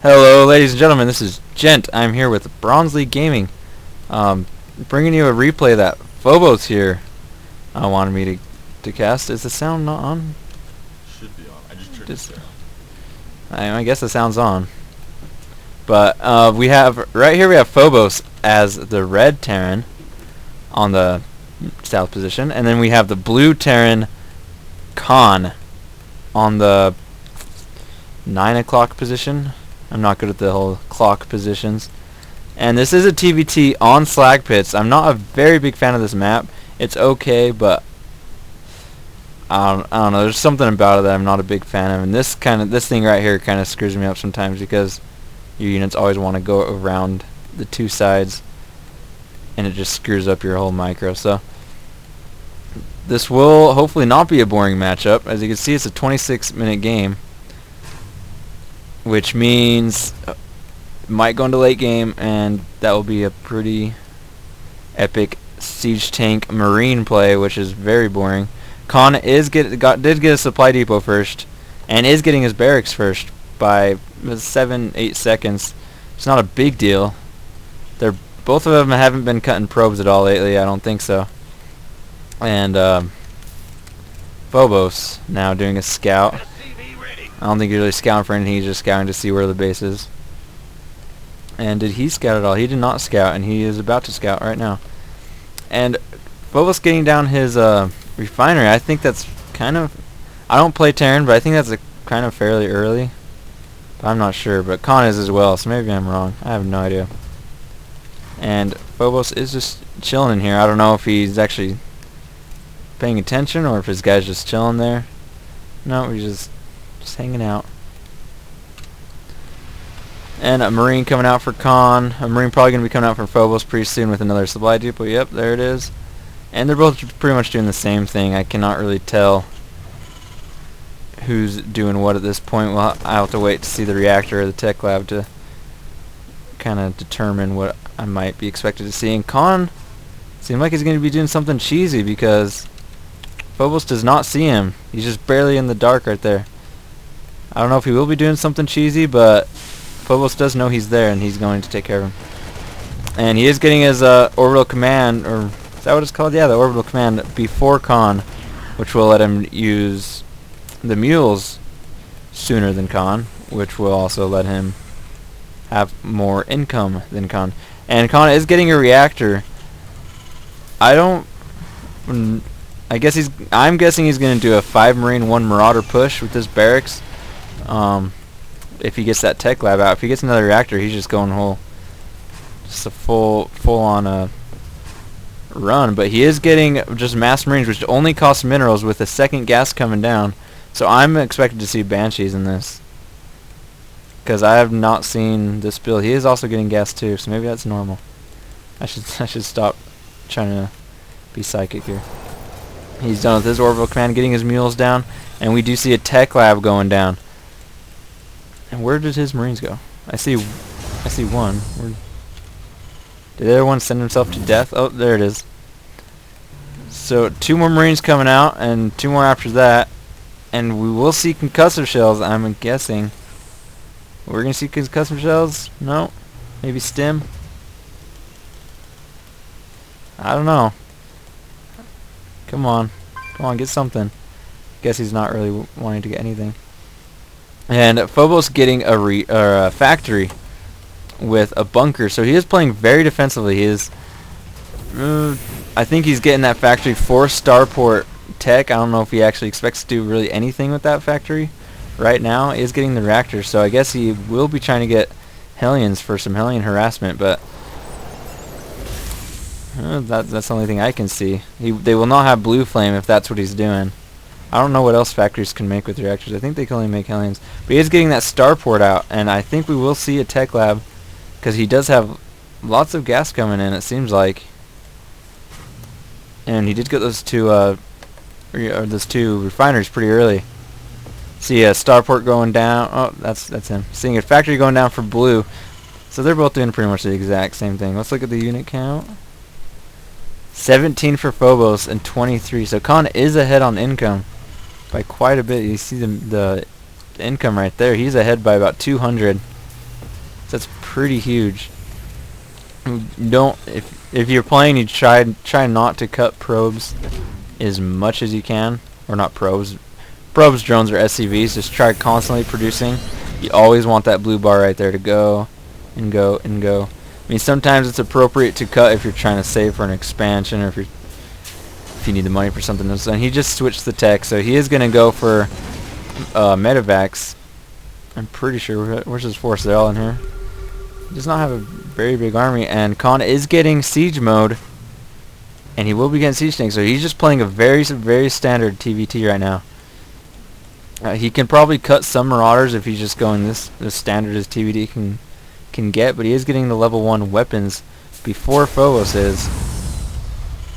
Hello, ladies and gentlemen. This is Gent. I'm here with BronzeLeagueGaming, bringing you a replay that Phobos here wanted me to cast. Is the sound not on? Should be on. I just turned it down. I guess the sound's on. But we have right here. We have Phobos as the red Terran on the south position, and then we have the blue Terran Khan on the 9 o'clock position. I'm not good at the whole clock positions. And this is a TvT on slag pits. I'm not a very big fan of this map. It's okay, but I don't know. There's something about it that I'm not a big fan of. And this thing right here kind of screws me up sometimes because your units always want to go around the two sides, and it just screws up your whole micro. So this will hopefully not be a boring matchup. As you can see, it's a 26-minute game, which means it might go into late game, and that will be a pretty epic siege tank marine play, which is very boring. Khan did get a supply depot first, and is getting his barracks first by 7-8 seconds. It's not a big deal. Both of them haven't been cutting probes at all lately. I don't think so. And Phobos now doing a scout. I don't think he's really scouting for anything. He's just scouting to see where the base is. And did he scout at all? He did not scout, and he is about to scout right now. And Phobos getting down his refinery. I think that's kind of... I don't play Terran, but I think that's kind of fairly early. But I'm not sure. But Khan is as well, so maybe I'm wrong. I have no idea. And Phobos is just chilling in here. I don't know if he's actually paying attention or if his guy's just chilling there. No, he's just hanging out. And a marine coming out for Khan. A marine probably going to be coming out for Phobos pretty soon with another supply depot. Yep, there it is. And they're both pretty much doing the same thing. I cannot really tell who's doing what at this point. Well, I'll have to wait to see the reactor or the tech lab to kind of determine what I might be expected to see. And Khan seems like he's going to be doing something cheesy because Phobos does not see him. He's just barely in the dark right there. I don't know if he will be doing something cheesy, but Phobos does know he's there, and he's going to take care of him. And he is getting his orbital command, or is that what it's called? Yeah, the orbital command before Khan, which will let him use the mules sooner than Khan, which will also let him have more income than Khan. And Khan is getting a reactor. I'm guessing he's going to do a 5 Marine, 1 Marauder push with this barracks. If he gets that tech lab out. If he gets another reactor, he's just going just a full on run. But he is getting just mass marines, which only cost minerals with a second gas coming down. So I'm expected to see banshees in this, because I have not seen this build. He is also getting gas too, so maybe that's normal. I should stop trying to be psychic here. He's done with his orbital command, getting his mules down, and we do see a tech lab going down. And where did his marines go? I see one. Did the other one send himself to death? Oh, there it is. So 2 more marines coming out, and 2 more after that, and we will see concussive shells. I'm guessing. We're gonna see concussive shells? No, maybe stim. I don't know. Come on, get something. Guess he's not really wanting to get anything. And Phobos getting a factory with a bunker, so he is playing very defensively. He is, I think he's getting that factory for Starport tech. I don't know if he actually expects to do really anything with that factory right now. He is getting the reactor, so I guess he will be trying to get Hellions for some Hellion harassment, but that's the only thing I can see. They will not have Blue Flame if that's what he's doing. I don't know what else factories can make with reactors. I think they can only make Hellions. But he is getting that Starport out, and I think we will see a tech lab, because he does have lots of gas coming in, it seems like. And he did get those two refineries pretty early. See a Starport going down. Oh, that's him. Seeing a factory going down for blue. So they're both doing pretty much the exact same thing. Let's look at the unit count. 17 for Phobos and 23. So Khan is ahead on income by quite a bit. You see the income right there. He's ahead by about 200. So that's pretty huge. Don't if you're playing, you try not to cut probes as much as you can, or not probes. Probes, drones, or SCVs. Just try constantly producing. You always want that blue bar right there to go and go and go. I mean, sometimes it's appropriate to cut if you're trying to save for an expansion, or if you need the money for something else. And he just switched the tech, so he is gonna go for medevacs. I'm pretty sure. Where's his force? They're all in here. He does not have a very big army, and Khan is getting siege mode, and he will be getting siege tanks. So he's just playing a very standard TvT right now. He can probably cut some marauders if he's just going this standard as TvT can get, but he is getting the level 1 weapons before Phobos is,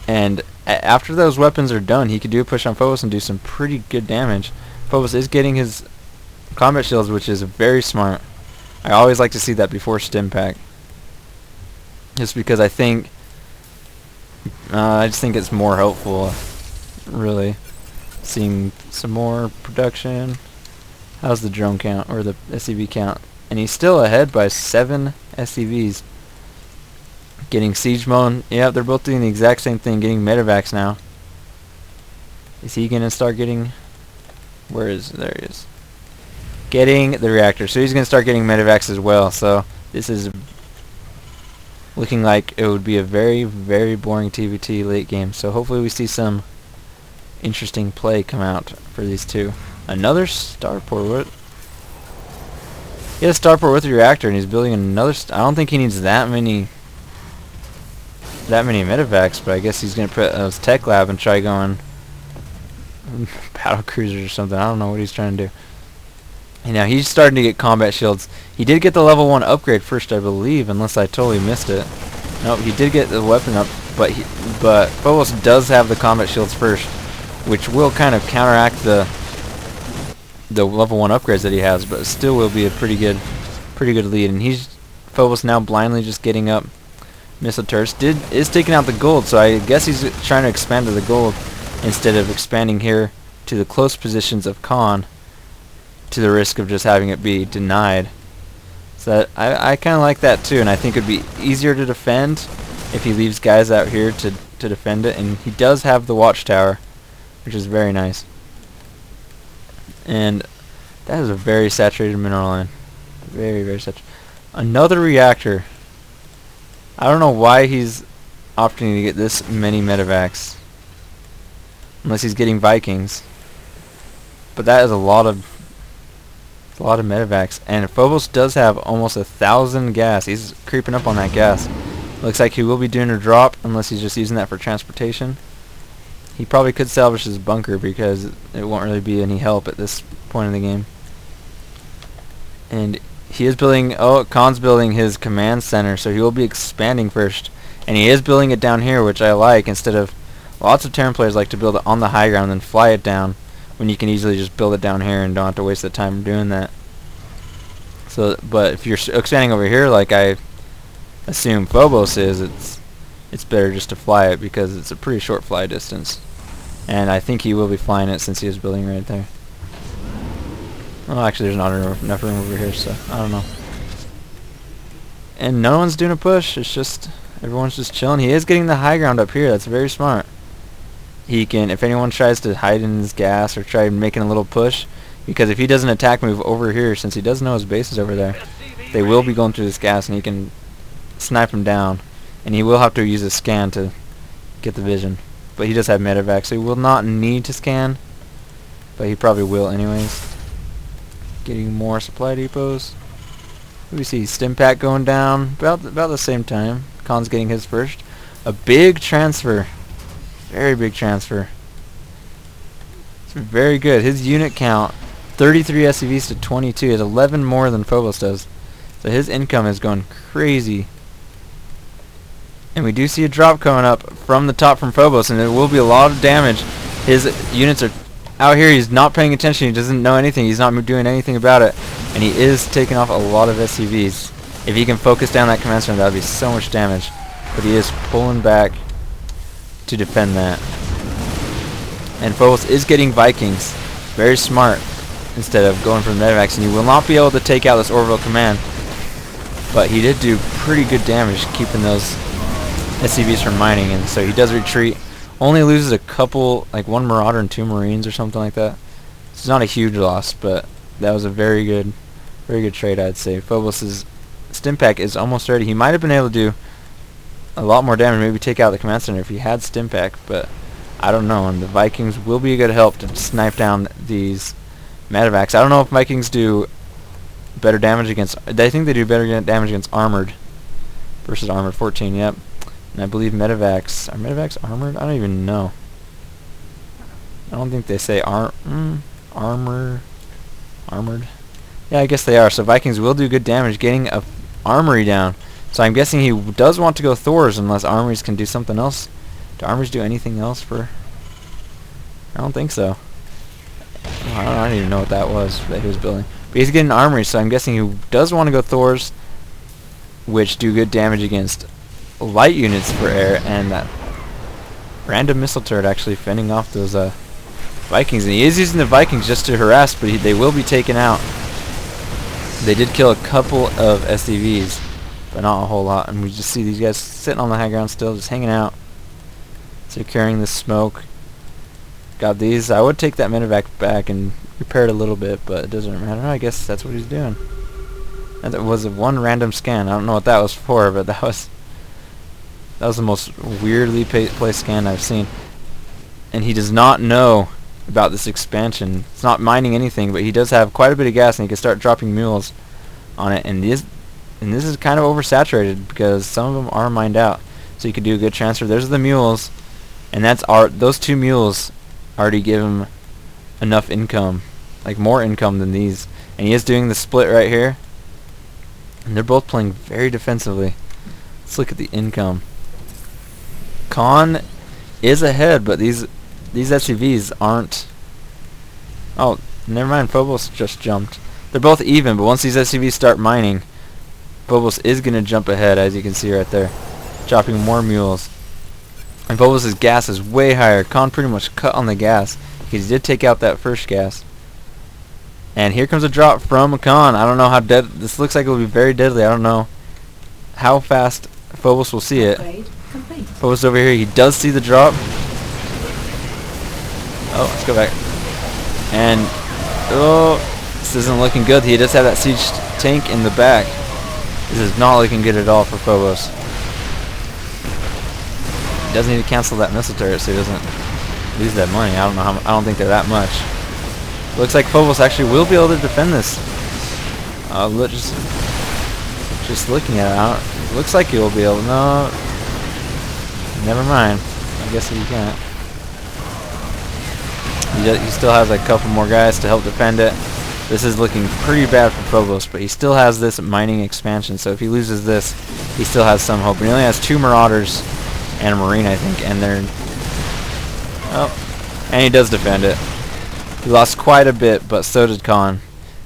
and after those weapons are done, he could do a push on Phobos and do some pretty good damage. Phobos is getting his combat shields, which is very smart. I always like to see that before stim pack, just because I just think it's more helpful, really. Seeing some more production. How's the drone count, or the SCV count? And he's still ahead by 7 SCVs. Getting siege mode. Yeah, they're both doing the exact same thing, getting medevacs now. Is he gonna start getting... there he is. Getting the reactor. So he's gonna start getting medevacs as well. So this is looking like it would be a very boring TvT late game. So hopefully we see some interesting play come out for these two. Another starport. He has a starport with a reactor, and he's building another. I don't think he needs that many medevacs, but I guess he's gonna put his tech lab and try going battle cruisers or something. I don't know what he's trying to do. And now he's starting to get combat shields. He did get the level 1 upgrade first, I believe, unless I totally missed it. Nope, he did get the weapon up, but Phobos does have the combat shields first, which will kind of counteract the level 1 upgrades that he has, but still will be a pretty good lead. And Phobos now blindly just getting up missile turrets. Is taking out the gold, so I guess he's trying to expand to the gold instead of expanding here to the close positions of Khan, to the risk of just having it be denied. So I kind of like that too, and I think it would be easier to defend if he leaves guys out here to defend it. And he does have the watchtower, which is very nice. And that is a very saturated mineral line. Very saturated. Another reactor. I don't know why he's opting to get this many medevacs, unless he's getting Vikings. But that is a lot of medevacs. And Phobos does have almost 1,000 gas. He's creeping up on that gas. Looks like he will be doing a drop, unless he's just using that for transportation. He probably could salvage his bunker, because it won't really be any help at this point in the game. And he is building... oh, Khan's building his command center, so he will be expanding first. And he is building it down here, which I like, instead of... lots of Terran players like to build it on the high ground and then fly it down, when you can easily just build it down here and don't have to waste the time doing that. So, but if you're expanding over here, like I assume Phobos is, it's better just to fly it, because it's a pretty short fly distance. And I think he will be flying it, since he is building right there. Well, actually, there's not enough room over here, so I don't know. And no one's doing a push. It's just everyone's just chilling. He is getting the high ground up here. That's very smart. He can, if anyone tries to hide in his gas or try making a little push, because if he doesn't attack move over here, since he does know his base is over there, they will be going through this gas, and he can snipe him down. And he will have to use a scan to get the vision. But he does have medevac, so he will not need to scan, but he probably will anyways. Getting more supply depots. We see stim pack going down about the same time. Khan's getting his first. A big transfer. Very big transfer. It's very good. His unit count, 33 SCVs to 22. He has 11 more than Phobos does. So his income is going crazy. And we do see a drop coming up from the top from Phobos, and there will be a lot of damage. His units are out here. He's not paying attention. He doesn't know anything. He's not doing anything about it. And he is taking off a lot of SCVs. If he can focus down that command center, that would be so much damage. But he is pulling back to defend that. And Phobos is getting Vikings. Very smart. Instead of going for the medevacs. And you will not be able to take out this orbital command. but he did do pretty good damage keeping those SCVs from mining, and so he does retreat. Only loses a couple, like 1 Marauder and 2 Marines or something like that. It's not a huge loss, but that was a very good trade, I'd say. Phobos' stim pack is almost ready. He might have been able to do a lot more damage, maybe take out the command center if he had stim pack, but I don't know. And the Vikings will be a good help to snipe down these medevacs. I don't know if Vikings do better damage against. I think they do better damage against armored versus armored 14. Yep. And I believe medevacs are medevacs armored. I don't even know. I don't think they say armored. Yeah, I guess they are. So Vikings will do good damage getting a armory down. So I'm guessing he does want to go Thors unless armories can do something else. Do armories do anything else for? I don't think so. I don't even know what that was that he was building. But he's getting armories, so I'm guessing he does want to go Thors, which do good damage against light units for air, and that random missile turret actually fending off those Vikings. And he is using the Vikings just to harass, but they will be taken out. They did kill a couple of SCVs, but not a whole lot. And we just see these guys sitting on the high ground still, just hanging out, securing the smoke. Got these. I would take that medevac back and repair it a little bit, but it doesn't matter. I guess that's what he's doing. And that was one random scan. I don't know what that was for, but that was the most weirdly placed scan I've seen. And he does not know about this expansion. It's not mining anything, but he does have quite a bit of gas, and he can start dropping mules on it. And this is kind of oversaturated because some of them are mined out. So you could do a good transfer. There's the mules, and those 2 mules already give him enough income, like more income than these. And he is doing the split right here. And they're both playing very defensively. Let's look at the income. Khan is ahead, but these SCVs aren't. Oh, never mind. Phobos just jumped. They're both even, but once these SCVs start mining, Phobos is going to jump ahead, as you can see right there, dropping more mules. And Phobos' gas is way higher. Khan pretty much cut on the gas because he did take out that first gas. And here comes a drop from Khan. I don't know how dead. This looks like it will be very deadly. I don't know how fast Phobos will see it. Phobos over here. He does see the drop. Oh, let's go back. And this isn't looking good. He does have that siege tank in the back. This is not looking good at all for Phobos. He does need to cancel that missile turret so he doesn't lose that money. I don't think they're that much. Looks like Phobos actually will be able to defend this. Just looking at it, looks like he will be able. No, never mind. I guess he can't. He still has a couple more guys to help defend it. This is looking pretty bad for Phobos, but he still has this mining expansion, so if he loses this, he still has some hope. And he only has 2 Marauders and a Marine, I think, and they're... Oh, and he does defend it. He lost quite a bit, but so did Khan.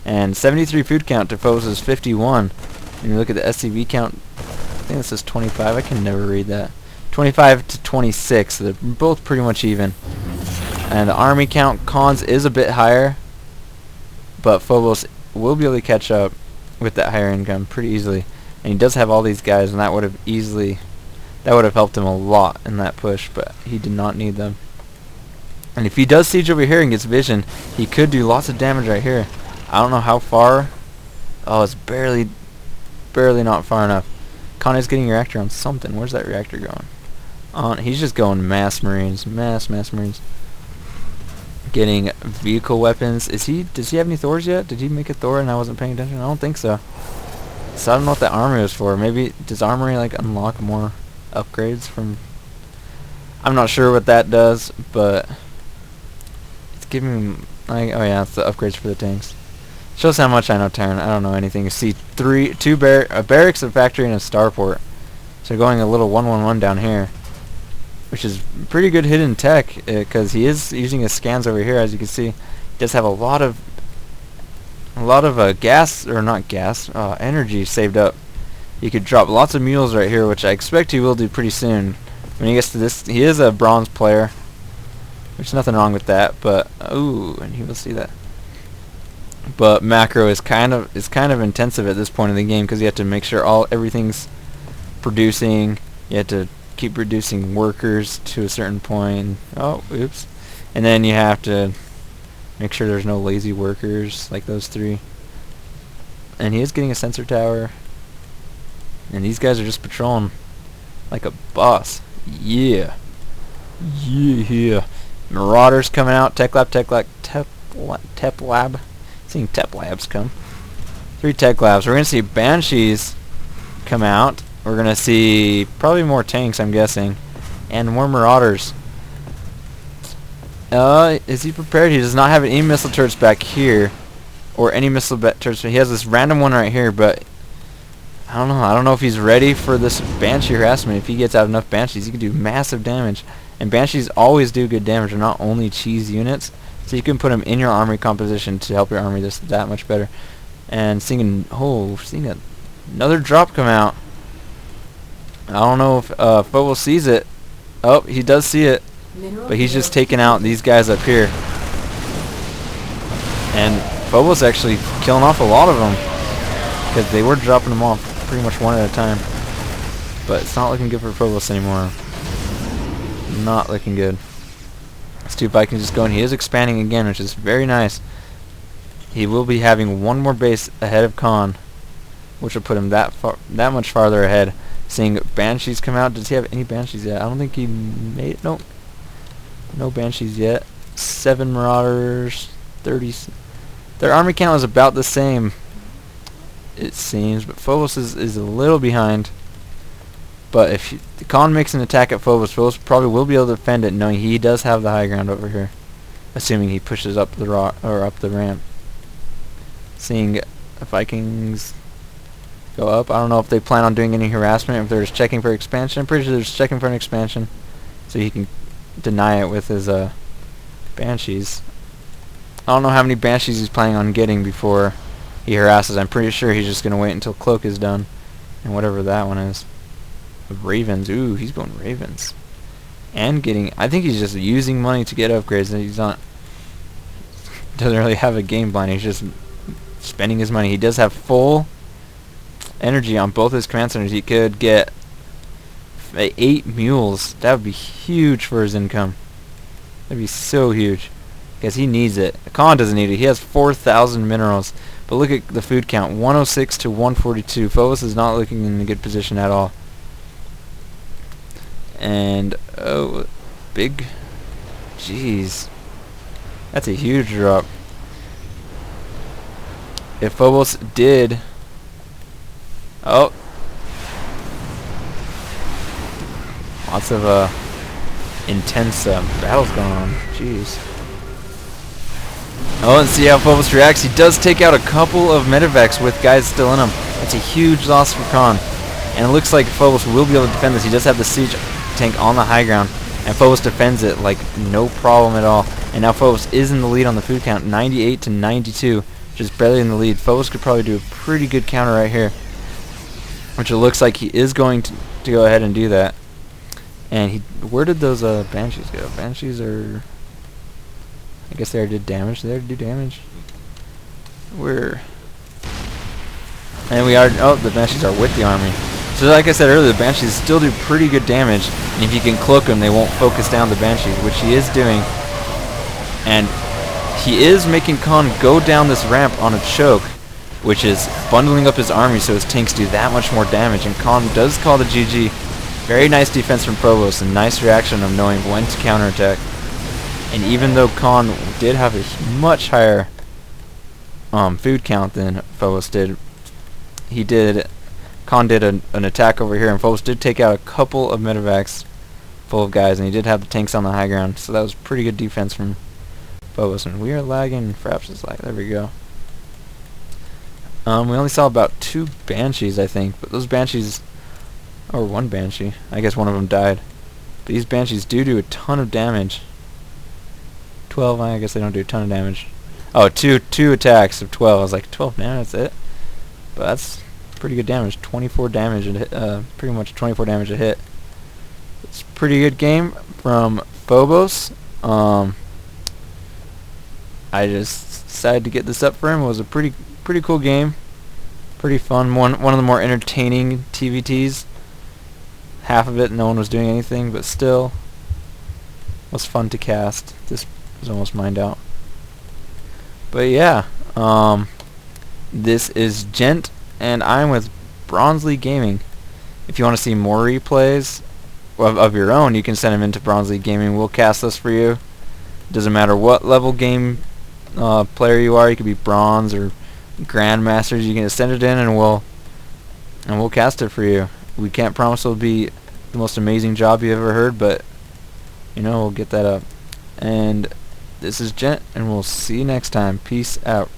And 73 food count to Phobos' 51. And you look at the SCV count, I think this is 25. I can never read that. 25 to 26, so they're both pretty much even. And the army count, Khan's is a bit higher, but Phobos will be able to catch up with that higher income pretty easily. And he does have all these guys, and that would have helped him a lot in that push, but he did not need them. And if he does siege over here and gets vision, he could do lots of damage right here. I don't know how far. Oh, it's barely not far enough. Khan is getting a reactor on something. Where's that reactor going? He's just going mass Marines. Mass Marines. Getting vehicle weapons. Does he have any Thors yet? Did he make a Thor and I wasn't paying attention? I don't think so. So I don't know what that armory was for. Maybe does armory like unlock more upgrades from... I'm not sure what that does, but it's giving like, oh yeah, it's the upgrades for the tanks. Shows how much I know Terran. I don't know anything. You see two barracks, a factory, and a starport. So going a little 1-1-1 down here, which is pretty good hidden tech because he is using his scans over here. As you can see, he does have a lot of gas, or not gas, energy saved up. He could drop lots of mules right here, which I expect he will do pretty soon. When he gets to this, he is a bronze player, which is nothing wrong with that. But ooh, and he will see that. But macro is kind of intensive at this point in the game because you have to make sure everything's producing. You have to keep reducing workers to a certain point. Oh, oops. And then you have to make sure there's no lazy workers like those three. And he is getting a sensor tower. And these guys are just patrolling like a boss. Yeah. Yeah. Marauders coming out. Tep lab. Seeing Tep labs come. 3 tech labs. We're going to see Banshees come out. We're going to see probably more tanks, I'm guessing. And more Marauders. Is he prepared? He does not have any missile turrets back here. Or any missile turrets. He has this random one right here, but I don't know. I don't know if he's ready for this Banshee harassment. If he gets out enough Banshees, he can do massive damage. And Banshees always do good damage. They're not only cheese units. So you can put them in your army composition to help your army that much better. And seeing another drop come out. I don't know if Phobos sees it. Oh, he does see it. But he's just taking out these guys up here. And Phobos actually killing off a lot of them. Because they were dropping them off pretty much one at a time. But it's not looking good for Phobos anymore. Not looking good. Let's see if I can just go in. He is expanding again, which is very nice. He will be having one more base ahead of Khan, which will put him that much farther ahead. Seeing Banshees come out. Does he have any Banshees yet? I don't think he made it. Nope. No Banshees yet. 7 Marauders. 30. Their army count is about the same, it seems, but Phobos is a little behind. But if Khan makes an attack at Phobos, Phobos probably will be able to defend it, knowing he does have the high ground over here. Assuming he pushes up the up the ramp. Seeing the Vikings go up. I don't know if they plan on doing any harassment, if they're just checking for expansion. I'm pretty sure they're just checking for an expansion, so he can deny it with his Banshees. I don't know how many Banshees he's planning on getting before he harasses. I'm pretty sure he's just going to wait until Cloak is done, and whatever that one is. Ravens. Ooh, he's going Ravens. And getting... I think he's just using money to get upgrades. He's not... doesn't really have a game plan. He's just spending his money. He does have full energy on both his command centers. He could get 8 mules. That would be huge for his income. That'd be so huge. Because he needs it. Khan doesn't need it. He has 4,000 minerals. But look at the food count. 106 to 142. Phobos is not looking in a good position at all. And, oh, big, jeez, that's a huge drop. If Phobos did, oh, lots of intense battles going on. Jeez. Oh, and see how Phobos reacts. He does take out a couple of medevacs with guys still in him. That's a huge loss for Khan. And it looks like Phobos will be able to defend this. He does have the siege tank on the high ground, and Phobos defends it like no problem at all. And now Phobos is in the lead on the food count, 98 to 92, just barely in the lead. Phobos could probably do a pretty good counter right here, which it looks like he is going to go ahead and do that. And where did those Banshees go? Banshees are... I guess they already did damage. They already do damage. Where? And we are... Oh, the Banshees are with the army. So like I said earlier, the Banshees still do pretty good damage. And if you can cloak them, they won't focus down the Banshees, which he is doing. And he is making Khan go down this ramp on a choke, which is bundling up his army so his tanks do that much more damage. And Khan does call the GG. Very nice defense from Phobos, and nice reaction of knowing when to counterattack. And even though Khan did have a much higher food count than Phobos did, Khan did an attack over here, and Phobos did take out a couple of medevacs full of guys, and he did have the tanks on the high ground, so that was pretty good defense from Phobos. And we are lagging, Fraps is lag, there we go. We only saw about 2 Banshees, I think, but those Banshees, or 1 Banshee, I guess one of them died. But these Banshees do a ton of damage. 12, I guess they don't do a ton of damage. Oh, two attacks of 12. I was like, 12 damage, that's it? But that's pretty good damage. 24 damage, pretty much 24 damage a hit. It's a pretty good game from Phobos. I just decided to get this up for him. It was a pretty cool game, pretty fun. One of the more entertaining TvTs. Half of it, no one was doing anything, but still was fun to cast. This was almost mined out. But yeah, this is Gent, and I'm with BronzeLeagueGaming. If you want to see more replays of your own, you can send them into BronzeLeagueGaming. We'll cast this for you. Doesn't matter what level game player you are. You could be bronze or grandmasters. You can just send it in, and we'll cast it for you. We can't promise it'll be the most amazing job you ever heard, but you know, we'll get that up. And this is Gent, and we'll see you next time. Peace out.